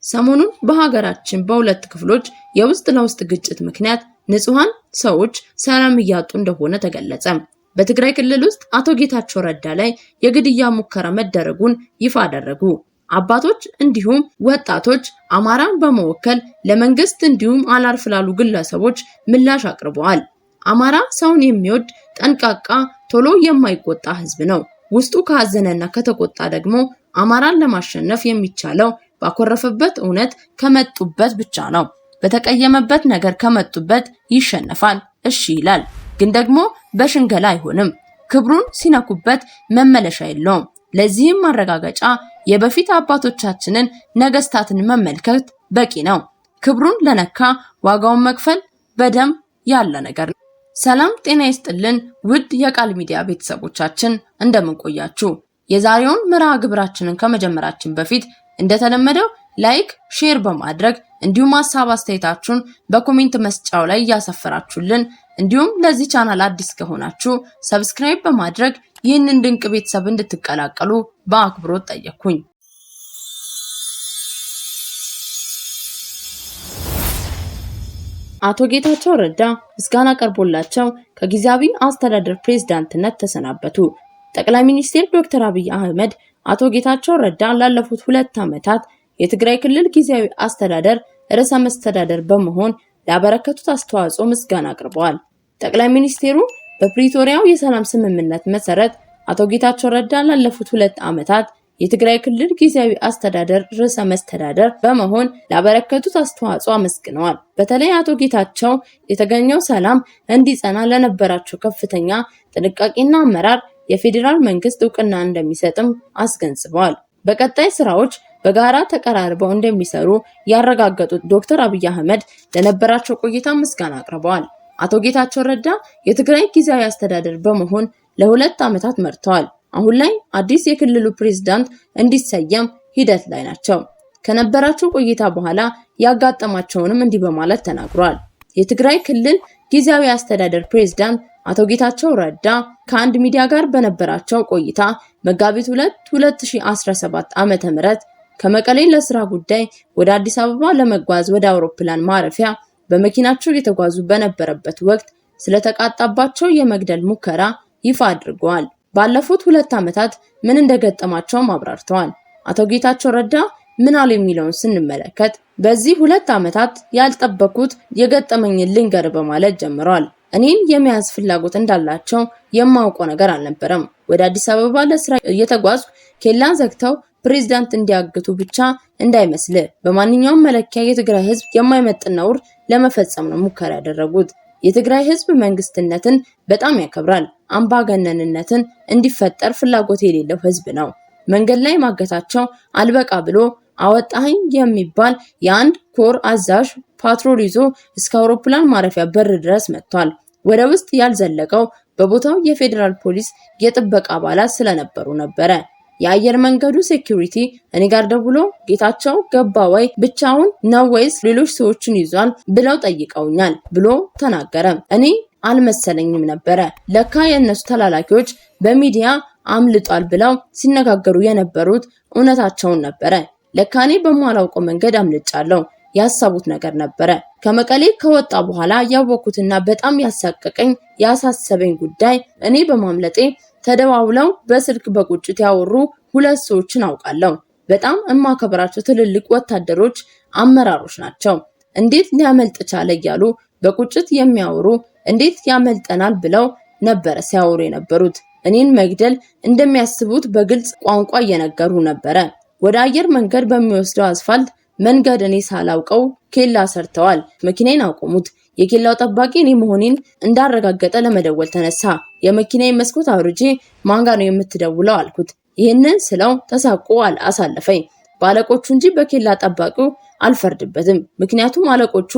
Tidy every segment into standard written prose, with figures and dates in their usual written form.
ሰሞኑን በሀገራችን በሁለት ክፍሎች የውስጥ ለውስጥ ግጭት ምክንያት ንጹሃን ሰዎች ሰላም እያጡ እንደሆነ ተገለጸ። በትግራይ ክልል ውስጥ አቶ ጌታቸው ረዳ ላይ የግድያ ሙከራ መደረጉን ይፋ አደረጉ። አባቶች እንዲሁም ወጣቶች አማራን በመወከል ለመንግስት እንዲሁም አላርፍ ላሉ ግለሰቦች ምላሽ አቅርበዋል። አማራ ሰውን የሚወድ ጠንቃቃ ቶሎ የማይቆጣ ህዝብ ነው። ውስጡ ካዘነና ከተቆጣ ደግሞ አማራን ለማሸነፍ የሚቻለው ባኮረፈበት እውነት ከመጡበት ብቻ ነው። በተቀየመበት ነገር ከመጡበት ይሸነፋል፣ እሺ ይላል። ግን ደግሞ በሽንገላ አይሆንም። ክብሩን ሲነኩበት መመለሻ የለውም። ለዚህም ማረጋገጫ የበፊት አባቶቻችንን ነገስታትን መመልከት በቂ ነው። ክብሩን ለነካ ዋጋውን መክፈል በደም ያለ ነገር ነው። ሰላም ጤና ይስጥልን ውድ የቃል ሚዲያ ቤተሰቦቻችን እንደምን ቆያችሁ? የዛሬውን መርሃ ግብራችንን ከመጀመራችን በፊት እንደተለመደው ላይክ፣ ሼር በማድረግ እንዲሁም ሐሳብ አስተያየታችሁን በኮሜንት መስጫው ላይ ያሰፈራችሁልን እንዲሁም ለዚህ ቻናል አዲስ ከሆናችሁ ሰብስክራይብ በማድረግ ይህንን ድንቅ ቤተሰብ እንድትቀላቀሉ በአክብሮት ጠየቅኩኝ። አቶ ጌታቸው ረዳ ምስጋና ቀርቦላቸው ከጊዜያዊ አስተዳደር ፕሬዝዳንትነት ተሰናበቱ። ጠቅላይ ሚኒስትር ዶክተር አብይ አህመድ አቶ ጌታቸው ረዳ ላለፉት 2 ዓመታት የትግራይ ክልል ጊዜያዊ አስተዳደር ርዕሰ መስተዳደር በመሆን ላበረከቱት አስተዋጽኦ ምስጋና አቅርበዋል። ጠቅላይ ሚኒስትሩ በፕሪቶሪያው የሰላም ስምምነት መሰረት አቶ ጌታቸው ረዳ ላለፉት 2 ዓመታት የትግራይ ክልል ጊዜያዊ አስተዳደር ርዕሰ መስተዳደር በመሆን ላበረከቱት አስተዋጽኦ አመስግነዋል። በተለይ አቶ ጌታቸው የተገኘው ሰላም እንዲጸና ለነበራቸው ከፍተኛ ጥንቃቄና አመራር የፌዴራል መንግስት እውቅና እንደሚሰጥም አስገንዝበዋል። በቀጣይ ስራዎች በጋራ ተቀራርበው እንደሚሰሩ ያረጋገጡት ዶክተር አብይ አህመድ ለነበራቸው ቆይታ ምስጋና አቅርበዋል። አቶ ጌታቸው ረዳ የትግራይ ጊዜያዊ አስተዳደር በመሆን ለ2 ዓመታት መርተዋል። አሁን ላይ አዲስ የክልሉ ፕሬዝዳንት እንዲሰየም ሂደት ላይ ናቸው። ከነበራቸው ቆይታ በኋላ ያጋጠማቸውንም እንዲህ በማለት ተናግሯል። የትግራይ ክልል ጊዜያዊ አስተዳደር ፕሬዝዳንት አቶ ጌታቸው ረዳ ከአንድ ሚዲያ ጋር በነበራቸው ቆይታ መጋቢት 2 2017 ዓመተ ምህረት ከመቀሌ ለስራ ጉዳይ ወደ አዲስ አበባ ለመጓዝ ወደ አውሮፕላን ማረፊያ በመኪናቸው እየተጓዙ በነበረበት ወቅት ስለተቃጣባቸው የመግደል ሙከራ ይፋ አድርገዋል። ባለፉት 2 ዓመታት ምን እንደገጠማቸውም አብራርተዋል። አቶ ጌታቸው ረዳ ምን አሉ የሚለውን ስንመለከት በዚህ 2 ዓመታት ያልጠበቁት የገጠመኝን ልንገር በማለት ጀምረዋል። እኔን የመያዝ ፍላጎት እንዳላቸው የማውቀው ነገር አልነበረም። ወደ አዲስ አበባ ለስራ እየተጓዝኩ ኬላ ዘግተው ፕሬዝዳንት እንዲያግቱ ብቻ እንዳይመስል በማንኛውም መለኪያ የትግራይ ህዝብ የማይመጥን ነውር ለመፈጸም ነው ሙከራ ያደረጉት። የትግራይ ህዝብ መንግስትነትን በጣም ያከብራል። አምባገነንነትን እንዲፈጠር ፍላጎት የሌለው ህዝብ ነው። መንገድ ላይ ማገታቸው አልበቃ ብሎ አወጣኝ የሚባል የአንድ ኮር አዛዥ ፓትሮል ይዞ እስከ አውሮፕላን ማረፊያ በር ድረስ መጥቷል። ወደ ውስጥ ያልዘለቀው በቦታው የፌዴራል ፖሊስ የጥበቃ አባላት ስለነበሩ ነበረ። የአየር መንገዱ ሴኩሪቲ እኔ ጋር ደውሎ ጌታቸው ገባ ወይ ብቻውን ነው ወይስ ሌሎች ሰዎችን ይዟል ብለው ጠይቀውኛል ብሎ ተናገረ። እኔ አልመሰለኝም ነበረ። ለካ የነሱ ተላላኪዎች በሚዲያ አምልጧል ብለው ሲነጋገሩ የነበሩት እውነታቸውን ነበረ። ለካ እኔ በማላውቀው መንገድ አምልጫለሁ ያሳቡት ነገር ነበረ። ከመቀሌ ከወጣ በኋላ ያወኩትና በጣም ያሳቀቀኝ ያሳሰበኝ ጉዳይ እኔ በማምለጤ ተደዋውለው በስልክ በቁጭት ያወሩ 2 ሰዎችን አውቃለሁ። በጣም እማከብራቸው ትልልቅ ወታደሮች አመራሮች ናቸው። እንዴት ሊያመልጥ ቻለ እያሉ በቁጭት የሚያወሩ እንዴት ያመልጠናል ብለው ነበረ ሲያወሩ የነበሩት። እኔን መግደል እንደሚያስቡት በግልጽ ቋንቋ እየነገሩ ነበረ። ወደ አየር መንገድ በሚወስደው አስፋልት መንገድ እኔ ሳላውቀው ኬላ ሰርተዋል። መኪናዬን አቆሙት። የኬላው ጠባቂ እኔ መሆኔን እንዳረጋገጠ ለመደወል ተነሳ። የመኪናዬን መስኮት አውርጄ ማን ጋር ነው የምትደውለው አልኩት። ይህንን ስለው ተሳቆ አሳለፈኝ። ባለቆቹ እንጂ በኬላ ጠባቂው አልፈርድበትም። ምክንያቱም አለቆቹ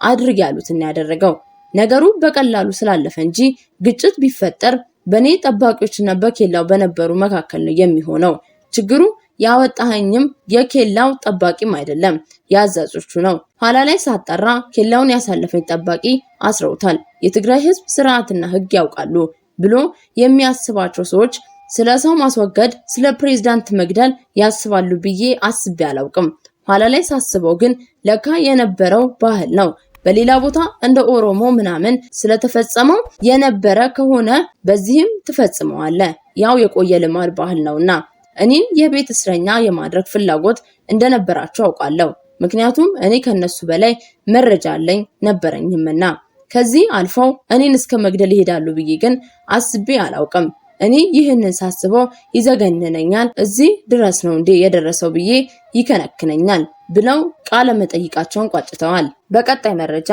አድርግ ያሉትን ያደረገው። ነገሩ በቀላሉ ስላለፈ እንጂ ግጭት ቢፈጠር በኔ ጠባቂዎችና በኬላው በነበሩ መካከል ነው የሚሆነው። ችግሩ ያወጣኸኝም የኬላው ጠባቂም አይደለም ያዛዦቹ ነው። ኋላ ላይ ሳጣራ ኬላውን ያሳለፈኝ ጠባቂ አስረውታል። የትግራይ ህዝብ ስርዓትና ህግ ያውቃሉ ብሎ የሚያስባቸው ሰዎች ስለ ሰው ማስወገድ፣ ስለ ፕሬዝዳንት መግደል ያስባሉ ብዬ አስቤ አላውቅም። ኋላ ላይ ሳስበው ግን ለካ የነበረው ባህል ነው። በሌላ ቦታ እንደ ኦሮሞ ምናምን ስለተፈጸመው የነበረ ከሆነ በዚህም ትፈጽመዋለህ። ያው የቆየ ልማድ ባህል ነውና እኔን የቤት እስረኛ የማድረግ ፍላጎት እንደነበራቸው አውቃለሁ። ምክንያቱም እኔ ከነሱ በላይ መረጃ አለኝ ነበረኝምና ከዚህ አልፈው እኔን እስከ መግደል ይሄዳሉ ብዬ ግን አስቤ አላውቅም። እኔ ይህንን ሳስበው ይዘገነነኛል። እዚህ ድረስ ነው እንዴ የደረሰው ብዬ ይከነክነኛል ብለው ቃለ መጠይቃቸውን ቋጭተዋል። በቀጣይ መረጃ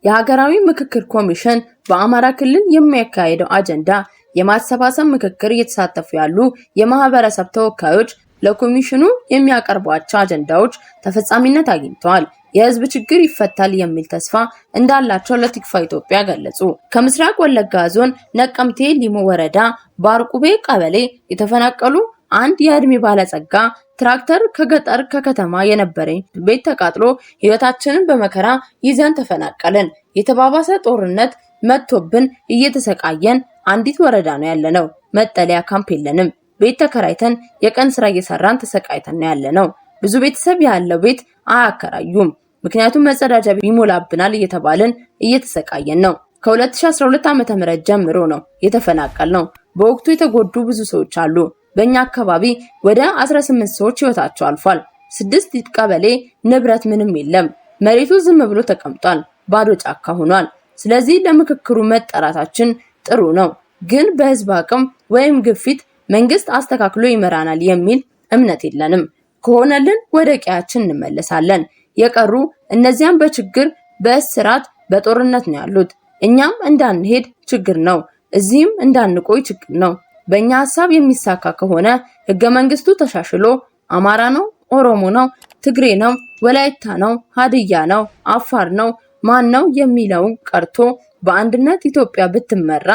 የሀገራዊ ምክክር ኮሚሽን በአማራ ክልል የሚያካሄደው አጀንዳ የማሰባሰብ ምክክር እየተሳተፉ ያሉ የማህበረሰብ ተወካዮች ለኮሚሽኑ የሚያቀርቧቸው አጀንዳዎች ተፈጻሚነት አግኝተዋል። የህዝብ ችግር ይፈታል የሚል ተስፋ እንዳላቸው ለቲክፋ ኢትዮጵያ ገለጹ። ከምስራቅ ወለጋ ዞን ነቀምቴ ሊሙ ወረዳ ባርቁቤ ቀበሌ የተፈናቀሉ አንድ የእድሜ ባለጸጋ ትራክተር ከገጠር ከከተማ የነበረኝ ቤት ተቃጥሎ ህይወታችንን በመከራ ይዘን ተፈናቀልን። የተባባሰ ጦርነት መጥቶብን እየተሰቃየን አንዲት ወረዳ ነው ያለነው። መጠለያ ካምፕ የለንም። ቤት ተከራይተን የቀን ስራ እየሰራን ተሰቃይተን ነው ያለነው። ብዙ ቤተሰብ ያለው ቤት አያከራዩም። ምክንያቱም መጸዳጃ ይሞላብናል እየተባልን እየተሰቃየን ነው። ከ2012 ዓ.ም ጀምሮ ነው የተፈናቀልነው። በወቅቱ የተጎዱ ብዙ ሰዎች አሉ። በእኛ አካባቢ ወደ 18 ሰዎች ህይወታቸው አልፏል። 6 ቀበሌ ንብረት ምንም የለም። መሬቱ ዝም ብሎ ተቀምጧል። ባዶ ጫካ ሆኗል። ስለዚህ ለምክክሩ መጠራታችን ጥሩ ነው፣ ግን በህዝብ አቅም ወይም ግፊት መንግስት አስተካክሎ ይመራናል የሚል እምነት የለንም። ከሆነልን ወደ ቀያችን እንመለሳለን። የቀሩ እነዚያም በችግር በእስራት በጦርነት ነው ያሉት። እኛም እንዳንሄድ ችግር ነው፣ እዚህም እንዳንቆይ ችግር ነው። በእኛ ሐሳብ የሚሳካ ከሆነ ህገ መንግስቱ ተሻሽሎ አማራ ነው፣ ኦሮሞ ነው፣ ትግሬ ነው፣ ወላይታ ነው፣ ሀዲያ ነው፣ አፋር ነው፣ ማን ነው የሚለው ቀርቶ በአንድነት ኢትዮጵያ ብትመራ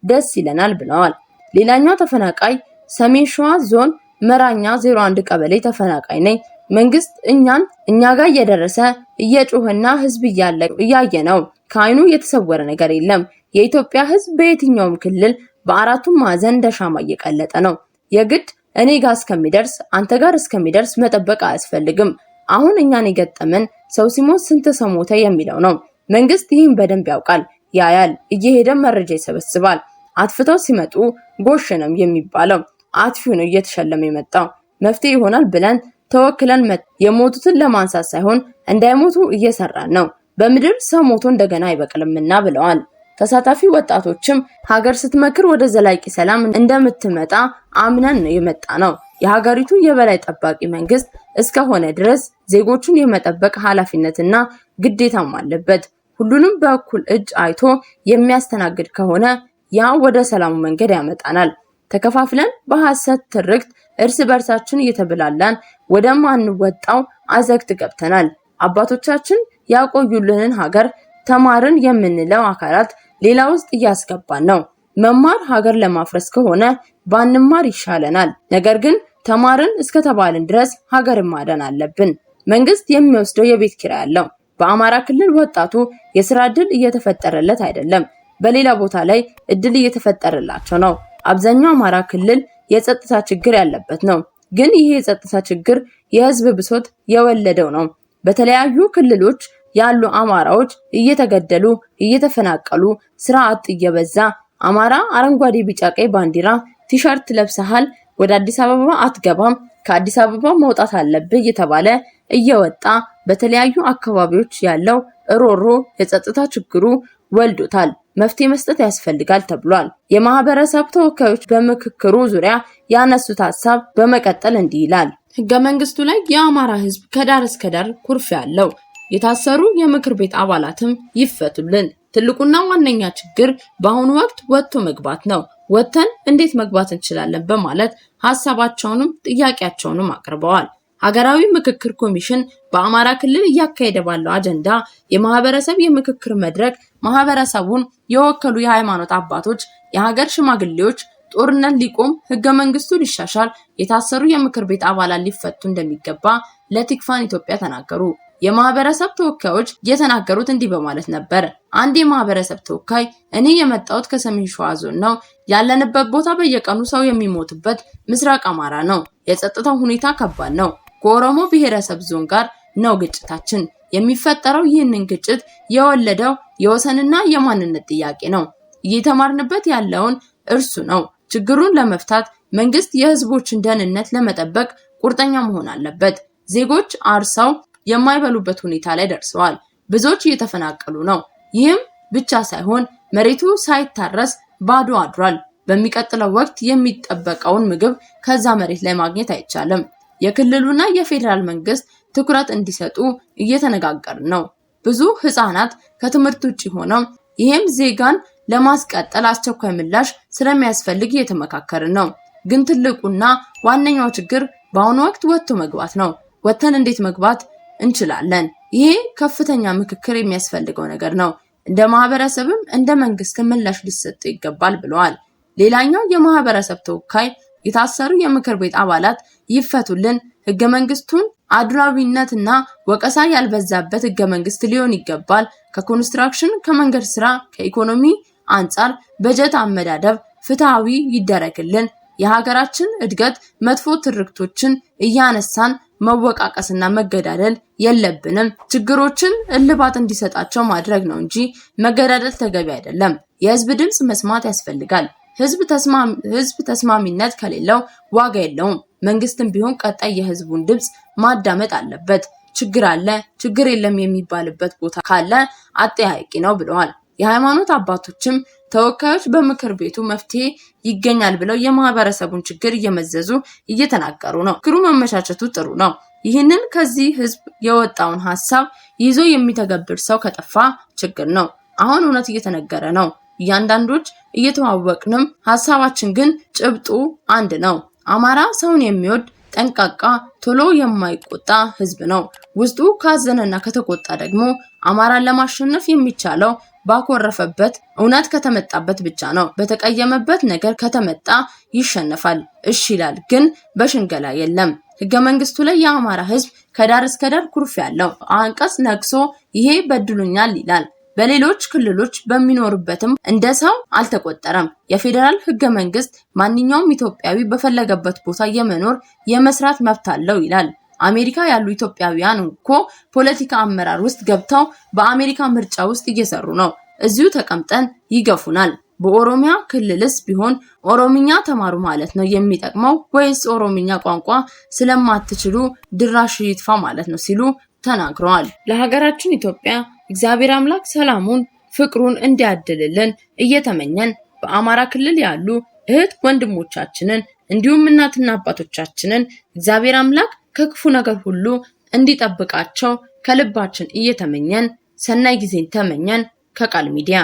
ደስ ይለናል ብለዋል። ሌላኛው ተፈናቃይ ሰሜን ሸዋ ዞን መራኛ 01 ቀበሌ ተፈናቃይ ነኝ። መንግስት እኛ ጋር እየደረሰ እየጮህና ህዝብ እያየ ነው። ከአይኑ የተሰወረ ነገር የለም። የኢትዮጵያ ህዝብ በየትኛውም ክልል በአራቱም ማዕዘን እንደ ሻማ እየቀለጠ ነው። የግድ እኔ ጋር እስከሚደርስ አንተ ጋር እስከሚደርስ መጠበቅ አያስፈልግም። አሁን እኛን የገጠመን ሰው ሲሞት ስንት ሰው ሞተ የሚለው ነው። መንግስት ይህን በደንብ ያውቃል፣ ያያል፣ እየሄደ መረጃ ይሰበስባል። አጥፍተው ሲመጡ ጎሽ ነው የሚባለው። አጥፊው ነው እየተሸለመ የመጣው። መፍትሄ ይሆናል ብለን ተወክለን የሞቱትን ለማንሳት ሳይሆን እንዳይሞቱ እየሰራን ነው። በምድር ሰው ሞቶ እንደገና አይበቅልምና ብለዋል። ተሳታፊ ወጣቶችም ሀገር ስትመክር ወደ ዘላቂ ሰላም እንደምትመጣ አምነን ነው የመጣ ነው። የሀገሪቱ የበላይ ጠባቂ መንግስት እስከሆነ ድረስ ዜጎቹን የመጠበቅ ኃላፊነትና ግዴታም አለበት። ሁሉንም በእኩል እጅ አይቶ የሚያስተናግድ ከሆነ ያ ወደ ሰላሙ መንገድ ያመጣናል። ተከፋፍለን በሐሰት ትርክት እርስ በርሳችን እየተበላላን ወደማንወጣው አዘግት ገብተናል። አባቶቻችን ያቆዩልንን ሀገር ተማርን የምንለው አካላት ሌላ ውስጥ እያስገባን ነው። መማር ሀገር ለማፍረስ ከሆነ ባንማር ይሻለናል። ነገር ግን ተማርን እስከተባልን ድረስ ሀገርን ማዳን አለብን። መንግስት የሚወስደው የቤት ኪራይ አለው። በአማራ ክልል ወጣቱ የስራ እድል እየተፈጠረለት አይደለም። በሌላ ቦታ ላይ እድል እየተፈጠረላቸው ነው። አብዛኛው አማራ ክልል የጸጥታ ችግር ያለበት ነው። ግን ይሄ የጸጥታ ችግር የህዝብ ብሶት የወለደው ነው። በተለያዩ ክልሎች ያሉ አማራዎች እየተገደሉ እየተፈናቀሉ ስራ አጥ እየበዛ አማራ አረንጓዴ ቢጫ ቀይ ባንዲራ ቲሸርት ለብሰሃል፣ ወደ አዲስ አበባ አትገባም፣ ከአዲስ አበባ መውጣት አለብህ እየተባለ እየወጣ በተለያዩ አካባቢዎች ያለው ሮሮ የጸጥታ ችግሩ ወልዶታል። መፍትሄ መስጠት ያስፈልጋል ተብሏል። የማህበረሰብ ተወካዮች በምክክሩ ዙሪያ ያነሱት ሐሳብ በመቀጠል እንዲህ ይላል። ህገ መንግስቱ ላይ የአማራ ህዝብ ከዳር እስከ ዳር ኩርፊያ አለው። የታሰሩ የምክር ቤት አባላትም ይፈቱልን። ትልቁና ዋነኛ ችግር በአሁኑ ወቅት ወጥቶ መግባት ነው። ወጥተን እንዴት መግባት እንችላለን በማለት ሐሳባቸውንም ጥያቄያቸውንም አቅርበዋል። ሀገራዊ ምክክር ኮሚሽን በአማራ ክልል እያካሄደ ባለው አጀንዳ የማህበረሰብ የምክክር መድረክ ማህበረሰቡን የወከሉ የሃይማኖት አባቶች፣ የሀገር ሽማግሌዎች ጦርነት ሊቆም፣ ህገ መንግስቱ ሊሻሻል፣ የታሰሩ የምክር ቤት አባላት ሊፈቱ እንደሚገባ ለቲክፋን ኢትዮጵያ ተናገሩ። የማህበረሰብ ተወካዮች የተናገሩት እንዲህ በማለት ነበር። አንድ የማህበረሰብ ተወካይ እኔ የመጣሁት ከሰሜን ሸዋ ዞን ነው። ያለንበት ቦታ በየቀኑ ሰው የሚሞትበት ምስራቅ አማራ ነው። የጸጥታው ሁኔታ ከባድ ነው። ከኦሮሞ ብሔረሰብ ዞን ጋር ነው ግጭታችን። የሚፈጠረው ይህንን ግጭት የወለደው የወሰንና የማንነት ጥያቄ ነው። እየተማርንበት ያለውን እርሱ ነው። ችግሩን ለመፍታት መንግስት የህዝቦችን ደህንነት ለመጠበቅ ቁርጠኛ መሆን አለበት። ዜጎች አርሰው የማይበሉበት ሁኔታ ላይ ደርሰዋል። ብዙዎች እየተፈናቀሉ ነው። ይህም ብቻ ሳይሆን መሬቱ ሳይታረስ ባዶ አድሯል። በሚቀጥለው ወቅት የሚጠበቀውን ምግብ ከዛ መሬት ላይ ማግኘት አይቻልም። የክልሉና የፌዴራል መንግስት ትኩረት እንዲሰጡ እየተነጋገርን ነው። ብዙ ህፃናት ከትምህርት ውጪ ሆነው ይህም ዜጋን ለማስቀጠል አስቸኳይ ምላሽ ስለሚያስፈልግ እየተመካከርን ነው። ግን ትልቁና ዋነኛው ችግር በአሁኑ ወቅት ወጥቶ መግባት ነው። ወጥተን እንዴት መግባት እንችላለን? ይሄ ከፍተኛ ምክክር የሚያስፈልገው ነገር ነው። እንደ ማህበረሰብም እንደ መንግስት ምላሽ ሊሰጥ ይገባል ብለዋል። ሌላኛው የማህበረሰብ ተወካይ የታሰሩ የምክር ቤት አባላት ይፈቱልን፣ ህገ መንግስቱን አድሏዊነትና ወቀሳ ያልበዛበት ህገ መንግስት ሊሆን ይገባል፣ ከኮንስትራክሽን ከመንገድ ስራ ከኢኮኖሚ አንጻር በጀት አመዳደብ ፍትሃዊ ይደረግልን፣ የሀገራችን እድገት መጥፎ ትርክቶችን እያነሳን መወቃቀስና መገዳደል የለብንም። ችግሮችን እልባት እንዲሰጣቸው ማድረግ ነው እንጂ መገዳደል ተገቢ አይደለም። የህዝብ ድምጽ መስማት ያስፈልጋል። ህዝብ ተስማሚነት ከሌለው ዋጋ የለውም። መንግስትም ቢሆን ቀጣይ የህዝቡን ድምጽ ማዳመጥ አለበት። ችግር አለ፣ ችግር የለም የሚባልበት ቦታ ካለ አጠያያቂ ነው ብለዋል። የሃይማኖት አባቶችም ተወካዮች በምክር ቤቱ መፍትሄ ይገኛል ብለው የማህበረሰቡን ችግር እየመዘዙ እየተናገሩ ነው። ችግሩ መመቻቸቱ ጥሩ ነው። ይህንን ከዚህ ህዝብ የወጣውን ሐሳብ ይዞ የሚተገብር ሰው ከጠፋ ችግር ነው። አሁን እውነት እየተነገረ ነው። እያንዳንዶች እየተዋወቅንም ሐሳባችን ግን ጭብጡ አንድ ነው። አማራ ሰውን የሚወድ ጠንቃቃ ቶሎ የማይቆጣ ህዝብ ነው። ውስጡ ካዘነና ከተቆጣ ደግሞ አማራን ለማሸነፍ የሚቻለው ባኮረፈበት እውነት ከተመጣበት ብቻ ነው። በተቀየመበት ነገር ከተመጣ ይሸነፋል። እሺ ይላል፣ ግን በሽንገላ የለም። ህገ መንግስቱ ላይ የአማራ ህዝብ ከዳር እስከ ዳር ኩርፍ ያለው አንቀጽ ነቅሶ ይሄ በድሉኛል ይላል። በሌሎች ክልሎች በሚኖርበትም እንደ ሰው አልተቆጠረም። የፌዴራል ህገ መንግስት ማንኛውም ኢትዮጵያዊ በፈለገበት ቦታ የመኖር የመስራት መብት አለው ይላል። አሜሪካ ያሉ ኢትዮጵያውያን እኮ ፖለቲካ አመራር ውስጥ ገብተው በአሜሪካ ምርጫ ውስጥ እየሰሩ ነው። እዚሁ ተቀምጠን ይገፉናል። በኦሮሚያ ክልልስ ቢሆን ኦሮምኛ ተማሩ ማለት ነው የሚጠቅመው ወይስ ኦሮምኛ ቋንቋ ስለማትችሉ ድራሽ ይጥፋ ማለት ነው ሲሉ ተናግረዋል። ለሀገራችን ኢትዮጵያ እግዚአብሔር አምላክ ሰላሙን ፍቅሩን እንዲያድልልን እየተመኘን በአማራ ክልል ያሉ እህት ወንድሞቻችንን እንዲሁም እናትና አባቶቻችንን እግዚአብሔር አምላክ ከክፉ ነገር ሁሉ እንዲጠብቃቸው ከልባችን እየተመኘን ሰናይ ጊዜን ተመኘን። ከቃል ሚዲያ